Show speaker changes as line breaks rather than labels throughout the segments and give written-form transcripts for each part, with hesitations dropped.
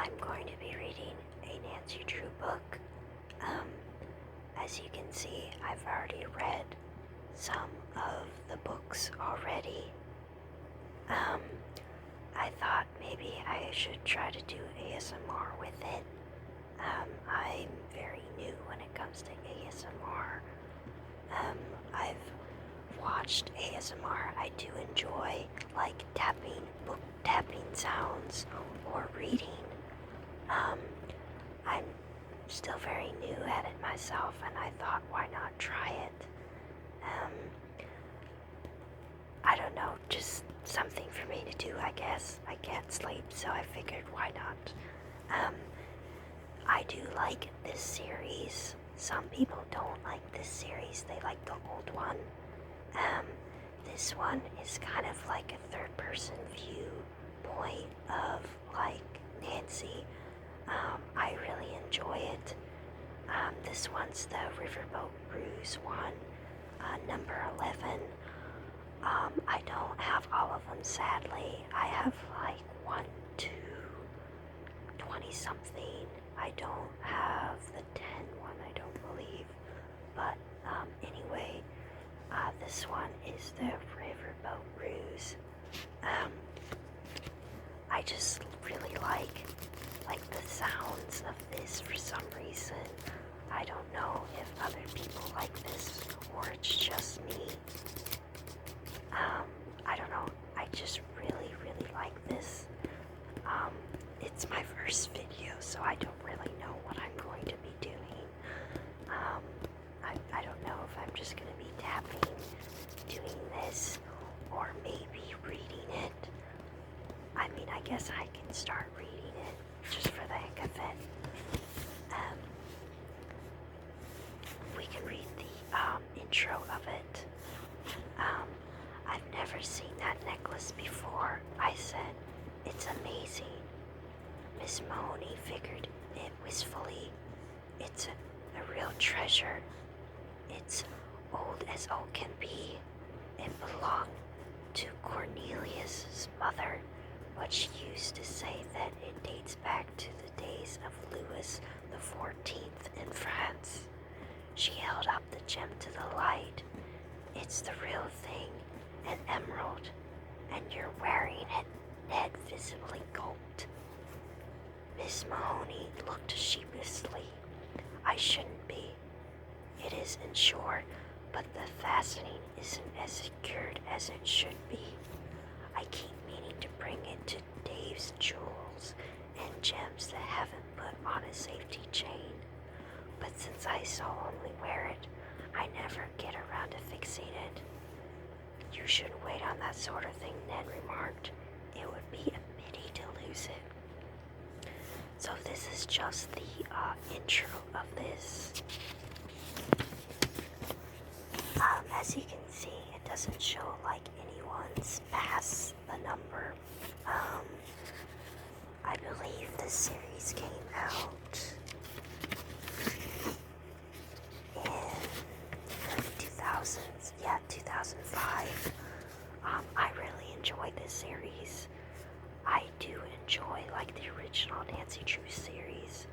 I'm going to be reading a Nancy Drew book. As you can see, I've already read some of the books already. I thought maybe I should try to do ASMR with it. I'm very new when it comes to ASMR. I've watched ASMR. I do enjoy like book tapping sounds or reading. I'm still very new at it myself, and I thought, why not try it? I don't know, just something for me to do, I guess. I can't sleep, so I figured, why not? I do like this series. Some people don't like this series, they like the old one. This one is kind of like a third-person viewpoint of, like, Nancy. I really enjoy it. This one's the Riverboat Ruse one, number 11. I don't have all of them, sadly. I have like 1 to 20 something. I don't have the 10 one, I don't believe. But anyway, this one is the Riverboat Ruse. I just really like the sounds of this for some reason. I don't know if other people like this or it's just me. I don't know. I just really, really like this. It's my first video, so I don't really know what I'm going to be doing. I don't know if I'm just going to be tapping, doing this, or maybe reading it. I mean, I guess I can start reading it just for the heck of it. We can read the intro of it. I've never seen that necklace before. I said, it's amazing. Miss Mahoney figured it wistfully. It's a real treasure. It's old as old can be. It belonged to Cornelius's mother, but she used to say that it dates back to the days of Louis XIV in France. She held up the gem to the light. It's the real thing, an emerald, and you're wearing it. Ned visibly gulped. Miss Mahoney looked sheepishly. I shouldn't be. It is insured, but the fastening isn't as secured as it should be. I keep meaning to bring it to Dave's Jewels and Gems that haven't put on a safety chain. But since I so only wear it, I never get around to fixing it. You shouldn't wait on that sort of thing, Ned remarked. It would be a pity to lose it. So this is just the intro of this. As you can see, it doesn't show like anyone's past the number. I believe this series came out in early 2000s, 2005. I really enjoy this series. I do enjoy like the original Nancy Drew series.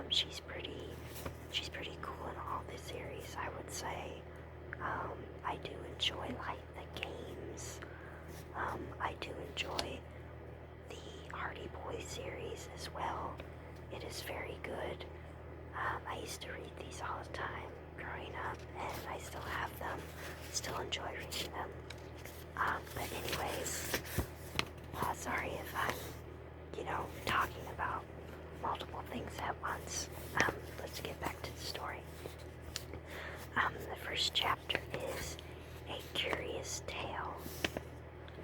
She's pretty cool in all the series, I would say. I do enjoy like the games. I do enjoy the Hardy Boys series as well. It is very good. I used to read these all the time growing up, and I still have them. Still enjoy reading them. But anyways, sorry if I'm, talking about multiple things at once. Let's get back to the story. The first chapter is A Curious Tale.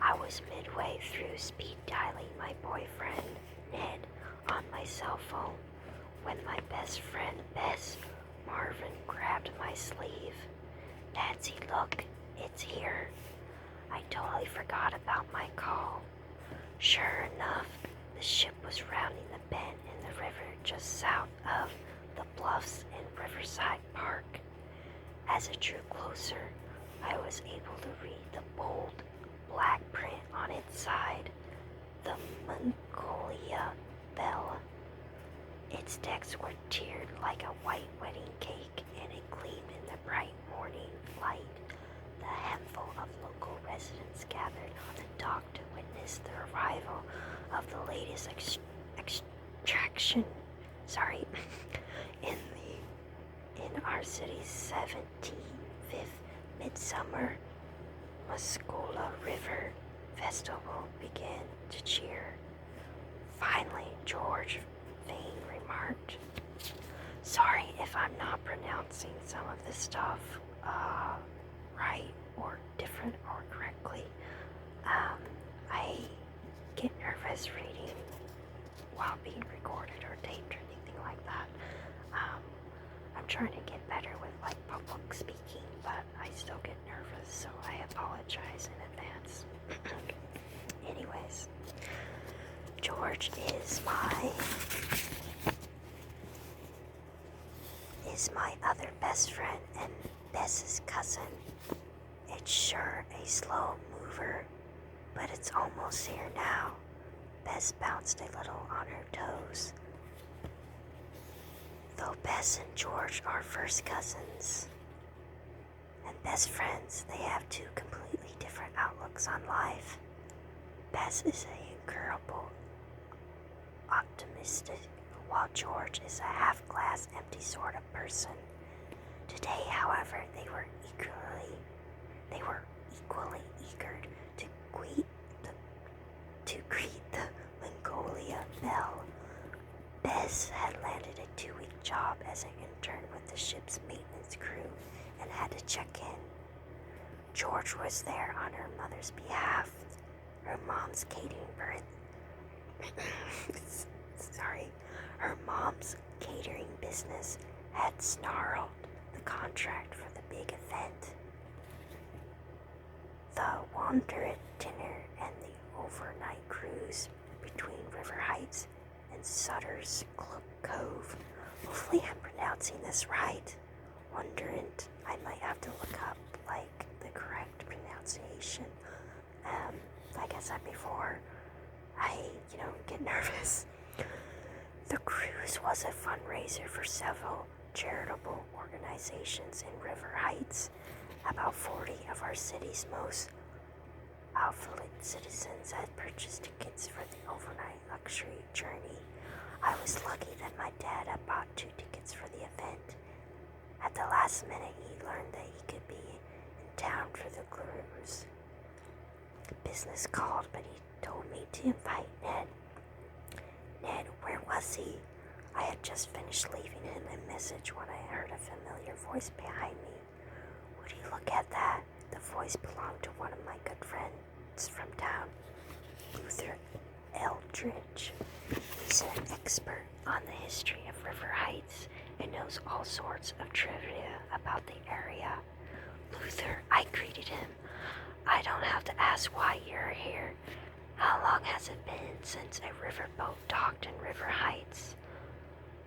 I was midway through speed dialing my boyfriend, Ned, on my cell phone when my best friend, Bess Marvin, grabbed my sleeve. Nancy, look, it's here. I totally forgot about my call. Sure enough, the ship was rounding the bend in the river just south of the bluffs in Riverside Park. As it drew closer, I was able to read the bold black print on its side, the Mongolia Belle. Its decks were tiered like a white wedding cake, and it gleamed in the bright morning light. The handful of local residents gathered on the dock to witness the arrival of the latest extraction. In our city's 75th Midsummer Muscola River Festival began to cheer. Finally, George Vane remarked, "Sorry if I'm not pronouncing some of this stuff right or different or correctly. I get nervous reading while being recorded or taped or anything like that. I'm trying to get better with like public speaking, but I still get nervous, so I apologize in advance." Anyways, George is my other best friend and Bess's cousin. It's sure a slow mover, but it's almost here now. Bess bounced a little on her toes. Though Bess and George are first cousins and best friends, they have two completely different outlooks on life. Bess is an incurable, optimistic, while George is a half-glass empty sort of person. Today, however, they were equally eager to greet the Mongolia Belle. Bess had landed a 2-week job as an intern with the ship's maintenance crew and had to check in. George was there on her mother's behalf. Her mom's catering business had snarled the contract for the big event. The Wanderer dinner and the overnight cruise between River Heights and Sutter's Cove. Hopefully I'm pronouncing this right. Wonderant. I might have to look up like the correct pronunciation. Like I said before, I get nervous. The cruise was a fundraiser for several charitable organizations in River Heights. About 40 of our city's most affluent citizens had purchased tickets for the overnight luxury journey. I was lucky that my dad had bought 2 tickets for the event. At the last minute, he learned that he could be in town for the cruise. Business called, but he told me to invite Ned. Ned, where was he? I had just finished leaving him a message when I heard a familiar voice behind me. Would you look at that? The voice belonged to one of my good friends from town, Luther Eldridge. He's an expert on the history of River Heights and knows all sorts of trivia about the area. Luther, I greeted him. I don't have to ask why you're here. How long has it been since a riverboat docked in River Heights?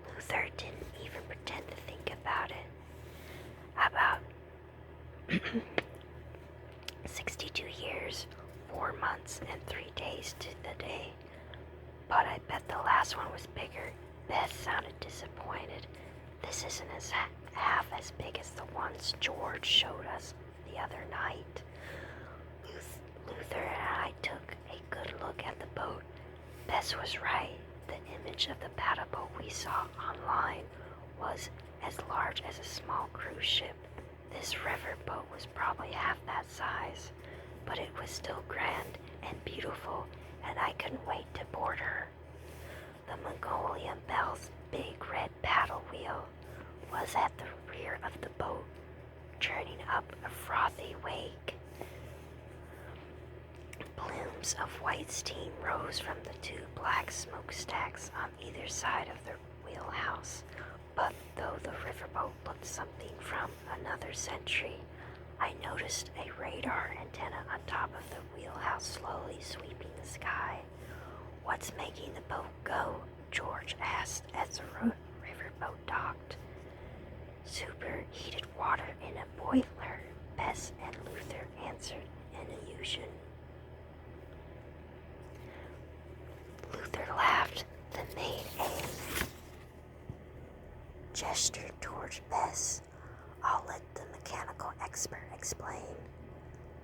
Luther didn't even pretend to think about it. About 62 years, 4 months, and 3 days to the day. But I bet the last one was bigger. Beth sounded disappointed. This isn't half as big as the ones George showed us the other night. Luther and I took a good look at the boat. Bess was right. The image of the paddle boat we saw online was as large as a small cruise ship. This river boat was probably half that size, but it was still grand and beautiful, and I couldn't wait to board her. The Mongolian Belle's big red paddle wheel was at the rear of the boat, churning up a frothy wake. Plumes of white steam rose from the 2 black smokestacks on either side of the wheelhouse. But though the riverboat looked something from another century, I noticed a radar antenna on top of the wheelhouse slowly sweeping the sky. What's making the boat go? George asked as the riverboat docked. Superheated water in a boiler, Bess and Luther answered in illusion. Luther laughed, then made a George Bess. I'll let the mechanical expert explain.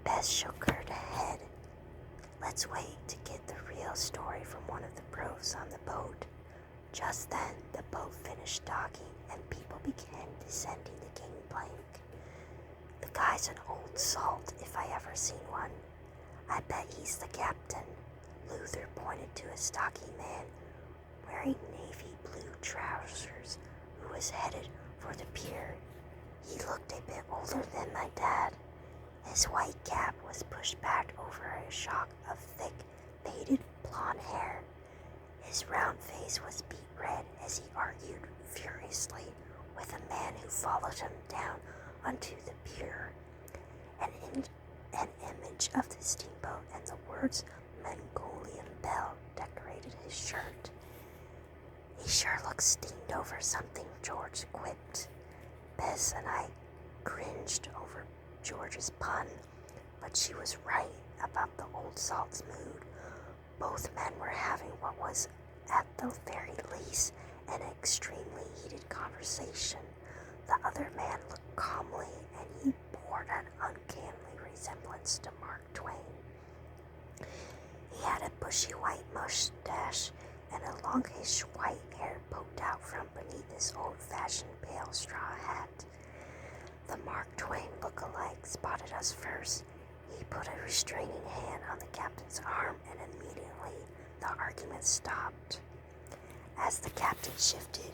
Bess shook her head. Let's wait to get the real story from one of the pros on the boat. Just then, the boat finished docking and people began descending the gangplank. The guy's an old salt if I ever seen one. I bet he's the captain. Luther pointed to a stocky man wearing navy blue trousers who was headed for the pier. He looked a bit older than my dad. His white cap was pushed back over a shock of thick, faded blonde hair. His round face was beet red as he argued furiously with a man who followed him down onto the pier. An image of the steamboat and the words Mongolian Belle decorated his shirt. He sure looks steamed over something, George quipped. Bess and I cringed over George's pun, but she was right about the old salt's mood. Both men were having what was, at the very least, an extremely heated conversation. The other man looked calmly, and he bore an uncanny resemblance to Mark Twain. He had a bushy white mustache, and a longish white hair poked out from beneath his old-fashioned pale straw hat. The Mark Twain look-alike spotted us first. He put a restraining hand on the captain's arm, and immediately the argument stopped. As the captain shifted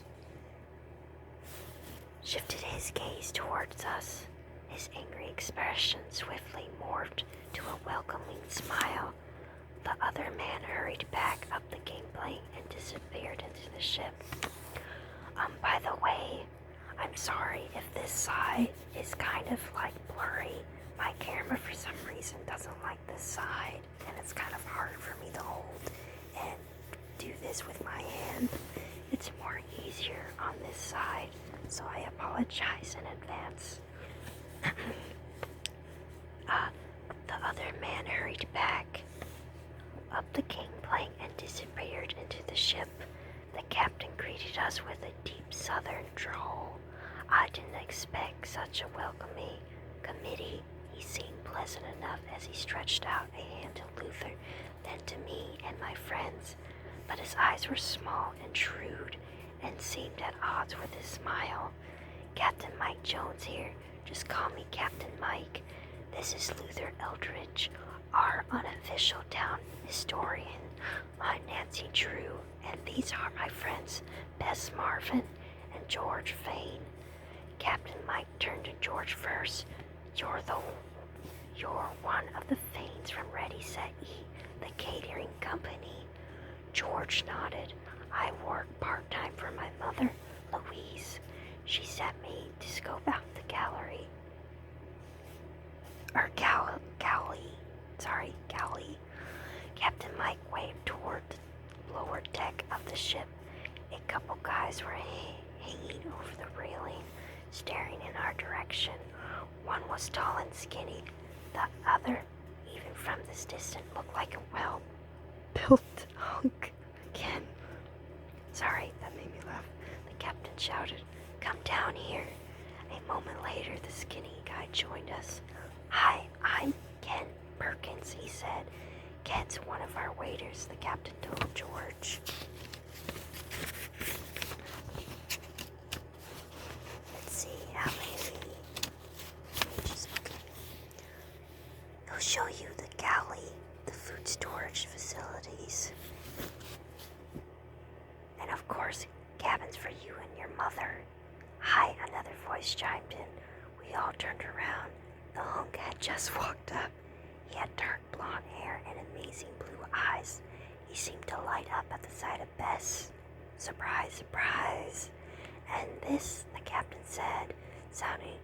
his gaze towards us, his angry expression swiftly morphed to a welcoming smile. The other man hurried back up the gangplank and disappeared into the ship. By the way, I'm sorry if this side is kind of like blurry. My camera for some reason doesn't like this side, and it's kind of hard for me to hold and do this with my hand. It's more easier on this side, so I apologize in advance. The other man hurried back up the gangplank and disappeared into the ship. The captain greeted us with a deep southern drawl. I didn't expect such a welcoming committee. He seemed pleasant enough as he stretched out a hand to Luther, then to me and my friends, but his eyes were small and shrewd and seemed at odds with his smile. Captain Mike Jones here. Just call me Captain Mike. This is Luther Eldridge, our unofficial town historian. I'm Nancy Drew, and these are my friends Bess Marvin and George Fane. Captain Mike turned to George first. You're one of the Fanes from Ready Set E, the catering company. George nodded. I work part-time for my mother, Louise. She sent me to scope out the galley. Captain Mike waved toward the lower deck of the ship. A couple guys were hanging over the railing, staring in our direction. One was tall and skinny. The other, even from this distance, looked like a well-built hunk. Again. Sorry, that made me laugh. The captain shouted, "Come down here." A moment later, the skinny guy joined us. "Hi, I'm Ken Perkins," he said. "Ken's one of our waiters," the captain told George. Let's see how many pages. Okay. He'll show you the galley, the food storage facilities, and of course, cabins for you and your mother. "Hi," another voice chimed in. We all turned around. The hunk had just walked up. He had dark blonde hair and amazing blue eyes. He seemed to light up at the sight of Bess. "Surprise, surprise." "And this," the captain said, sounding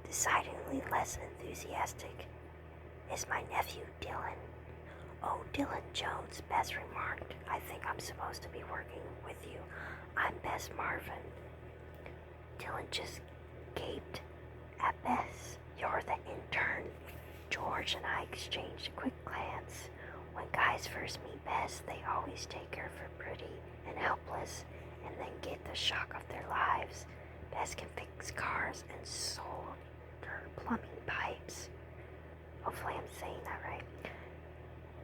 decidedly less enthusiastic, "is my nephew, Dylan." "Oh, Dylan Jones," Bess remarked. "I think I'm supposed to be working with you. I'm Bess Marvin." Dylan just gaped at Bess. "You're the intern." George and I exchanged a quick glance. When guys first meet Bess, they always take her for pretty and helpless, and then get the shock of their lives. Bess can fix cars and solder plumbing pipes. Hopefully I'm saying that right.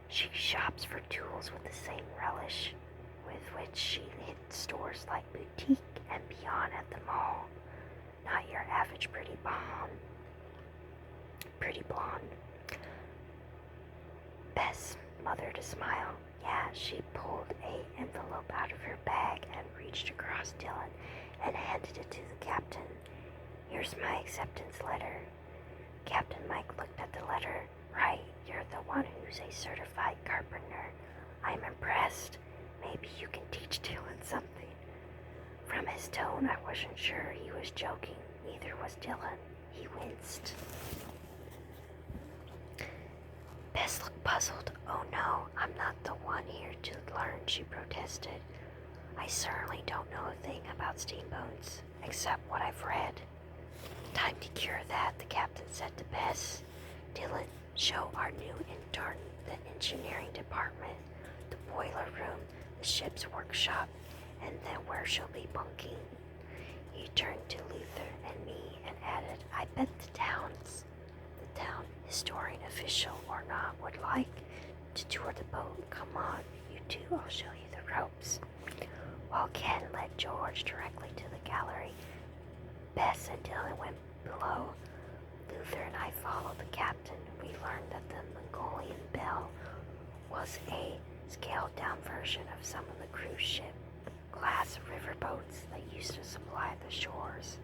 She shops for tools with the same relish with which she hit stores like Boutique and Beyond at the mall. Not your average pretty blonde. Bess mothered a smile. Yeah, she pulled an envelope out of her bag and reached across Dylan and handed it to the captain. Here's my acceptance letter. Captain Mike looked at the letter. Right, you're the one who's a certified carpenter. I'm impressed. Maybe you can teach Dylan something. From his tone, I wasn't sure he was joking. Neither was Dylan. He winced. Bess looked puzzled. Oh no, I'm not the one here to learn, she protested. I certainly don't know a thing about steamboats, except what I've read. Time to cure that, the captain said to Bess. Dylan, show our new intern the engineering department, the boiler room, the ship's workshop, and then where she'll be bunking. He turned to Luther and me and added, I bet the town historian official or not would like to tour the boat. Come on, you two, I'll show you the ropes. While Ken led George directly to the gallery, Bess and Dylan went below. Luther and I followed the captain. We learned that the Mongolian Belle was a scaled-down version of some of the cruise ship class riverboats that used to supply the shores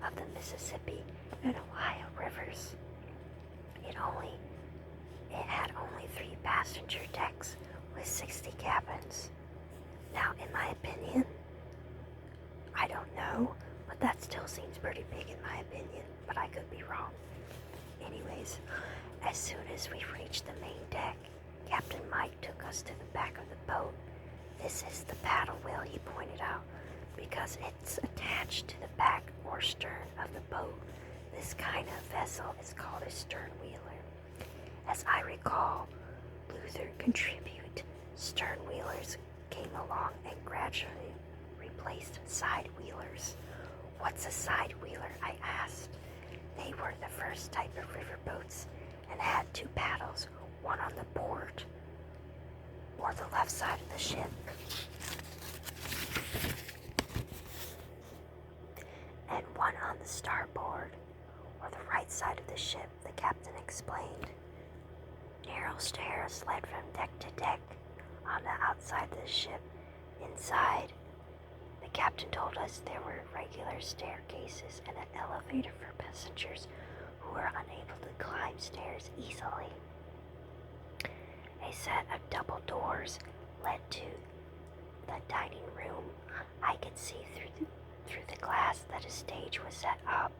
of the Mississippi and Ohio rivers. It had only 3 passenger decks with 60 cabins. Now, in my opinion, I don't know, but that still seems pretty big in my opinion, but I could be wrong. Anyways, as soon as we reached the main deck, Captain Mike took us to the back of the boat. This is the paddle wheel, he pointed out, because it's attached to the back or stern of the boat. This kind of vessel is called a stern wheeler. As I recall, Luther contribute stern wheelers came along and gradually replaced side wheelers. What's a side wheeler? I asked. They were the first type of riverboats and had 2 paddles, one on the port or the left side of the ship, and one on the starboard or the right side of the ship, the captain explained. Narrow stairs led from deck to deck on the outside of the ship. Inside, the captain told us there were regular staircases and an elevator for passengers who were unable to climb stairs easily. A set of double doors led to the dining room. I could see through the glass that a stage was set up,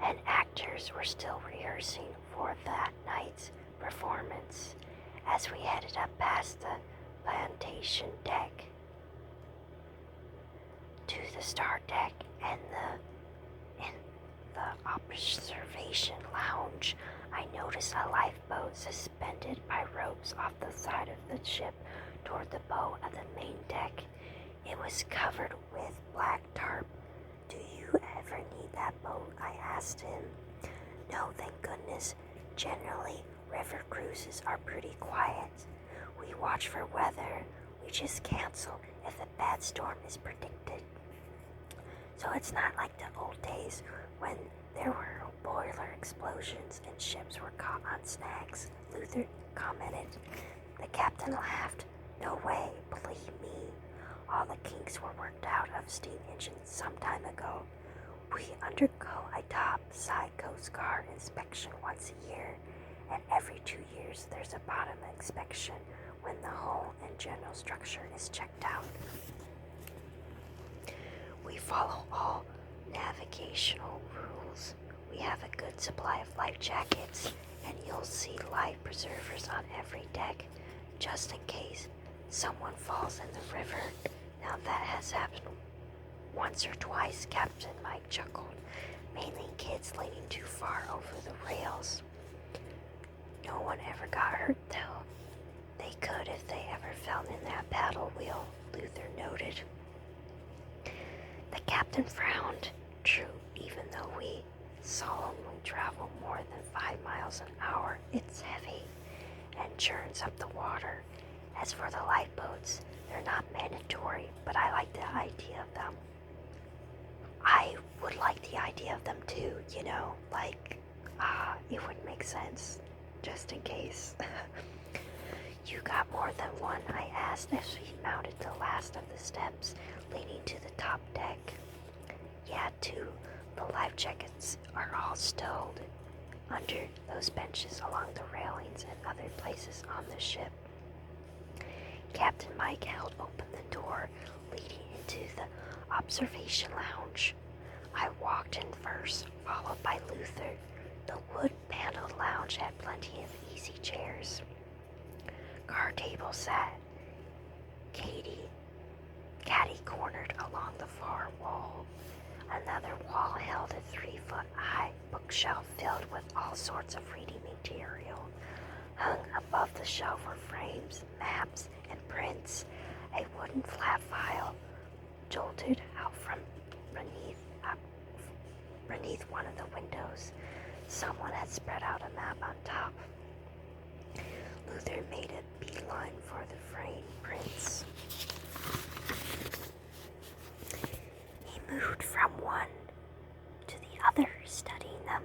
and actors were still rehearsing for that night's performance. As we headed up past the plantation deck to the star deck and the observation lounge, I noticed a lifeboat suspended by ropes off the side of the ship toward the bow of the main deck. It was covered with black tarp. Do you ever need that boat? I asked him. No, thank goodness. Generally, river cruises are pretty quiet. We watch for weather. We just cancel if a bad storm is predicted. So it's not like the old days when there were boiler explosions and ships were caught on snags, Luther commented. The captain laughed. No way, believe me. All the kinks were worked out of steam engines some time ago. We undergo a top-side Coast Guard inspection once a year, and every 2 years there's a bottom inspection when the hull and general structure is checked out. We follow all navigational rules. We have a good supply of life jackets, and you'll see life preservers on every deck, just in case someone falls in the river. Now that has happened once or twice, Captain Mike chuckled. Mainly kids leaning too far over the rails. No one ever got hurt though. They could if they ever fell in that paddle wheel, Luther noted. The captain frowned. churns up the water. As for the lifeboats, they're not mandatory, but I like the idea of them. I would like the idea of them too, you know, like, it would make sense, just in case. You got more than one? I asked as we mounted the last of the steps leading to the top deck. Yeah, two. The life jackets are all stowed under those benches along the railings and other places on the ship. Captain Mike held open the door leading into the observation lounge. I walked in first, followed by Luther. The wood-paneled lounge had plenty of easy chairs. Card table sat catty-cornered along the far wall. Another wall held a 3-foot-high bookshelf filled with all sorts of reading material. Hung above the shelf were frames, maps, and prints. A wooden flat file jolted out from beneath one of the windows. Someone had spread out a map on top. Luther made a beeline for the framed prints. He moved from one to the other, studying them.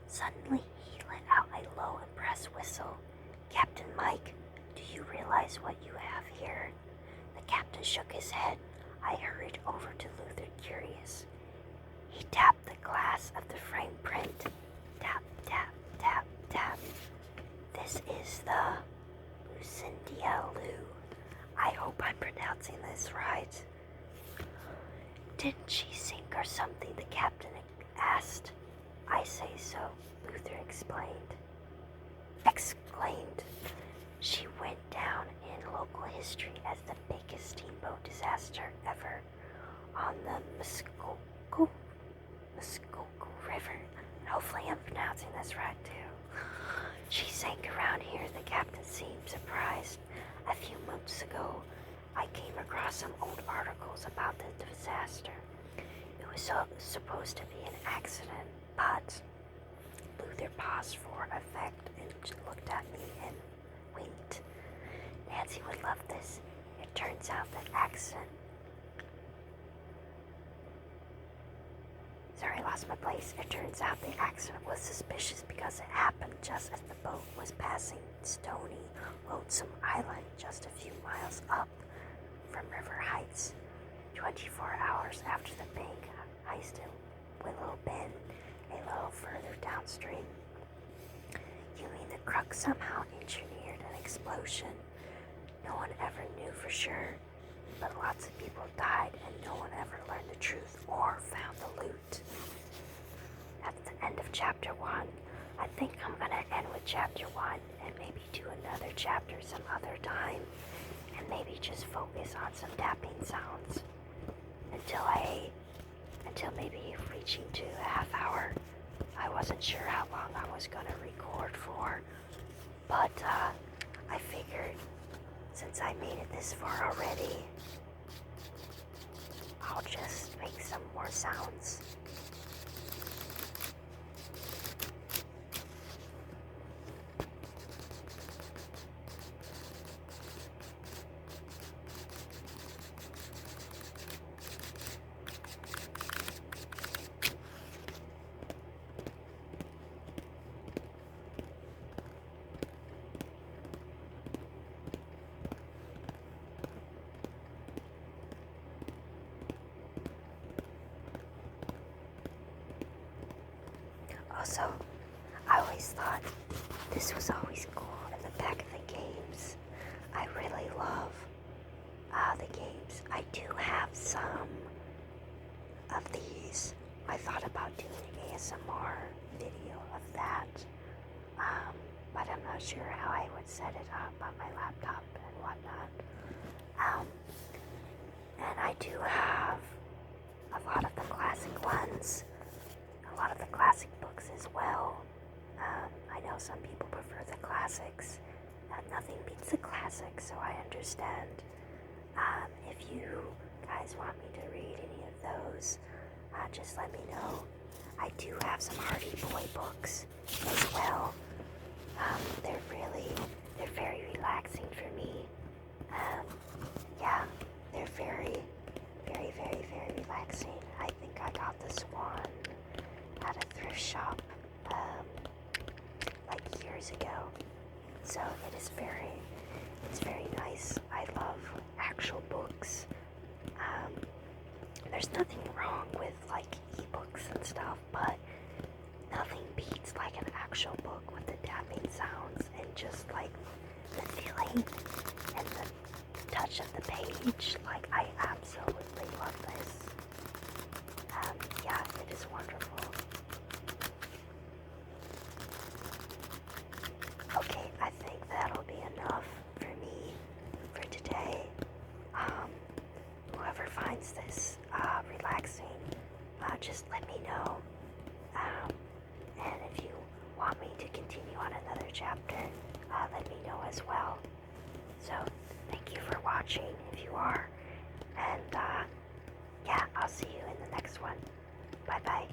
Suddenly, he let out a low, impressed whistle. Captain Mike, do you realize what you have here? The captain shook his head. I hurried over to Luther, curious. He tapped the glass of the framed print. Tap, tap, tap, tap. This is the Lucindia Lou. I hope I'm pronouncing this right. Didn't she sink or something? The captain asked. I say so, Luther exclaimed. She went down in local history as the biggest steamboat disaster ever on the Muskoka River. Hopefully I'm pronouncing this right too. She sank around here. The captain seemed surprised. A few months ago, I came across some old articles about the disaster. It was supposed to be an accident, but Luther paused for effect and looked at me and winked. Nancy would love this. It turns out that accident. Sorry, I lost my place. It turns out the accident was suspicious because it happened just as the boat was passing Stony Lonesome Island, just a few miles up from River Heights. 24 hours after the bank heist in Willow Bend, a little further downstream. You mean the crook somehow engineered an explosion? No one ever knew for sure, but lots of people died and no one ever learned the truth or found the loot. That's the end of chapter 1. I think I'm gonna end with chapter 1 and maybe do another chapter some other time and maybe just focus on some tapping sounds until maybe reaching to a half hour. I wasn't sure how long I was gonna record for, but I figured since I made it this far already, I'll just make some more sounds. Also, I always thought this was always cool in the back of the games. I really love the games. I do have some of these. I thought about doing an ASMR video of that, but I'm not sure how I would set it up on my laptop and whatnot. And I do have a lot of the classic ones. A lot of the classic books as well. I know some people prefer the classics. Nothing beats the classics, so I understand. If you guys want me to read any of those, just let me know. I do have some Hardy Boy books as well. They're very it's very nice. I love actual books. There's nothing wrong with like ebooks and stuff, but nothing beats like an actual book with the tapping sounds and just like the feeling and the touch of the page. Like, I absolutely love this. Yeah, it is wonderful. Okay, I think that'll be enough for me for today. Whoever finds this relaxing, just let me know. And if you want me to continue on another chapter, let me know as well. So, thank you for watching if you are. And yeah, I'll see you in the next one. Bye bye.